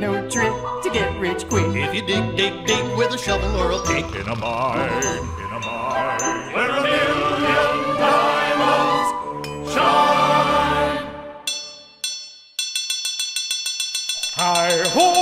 no trick to get rich quick. If you dig, dig, dig with a shovel or a pick In a mine, where a million diamonds shine. hi-ho!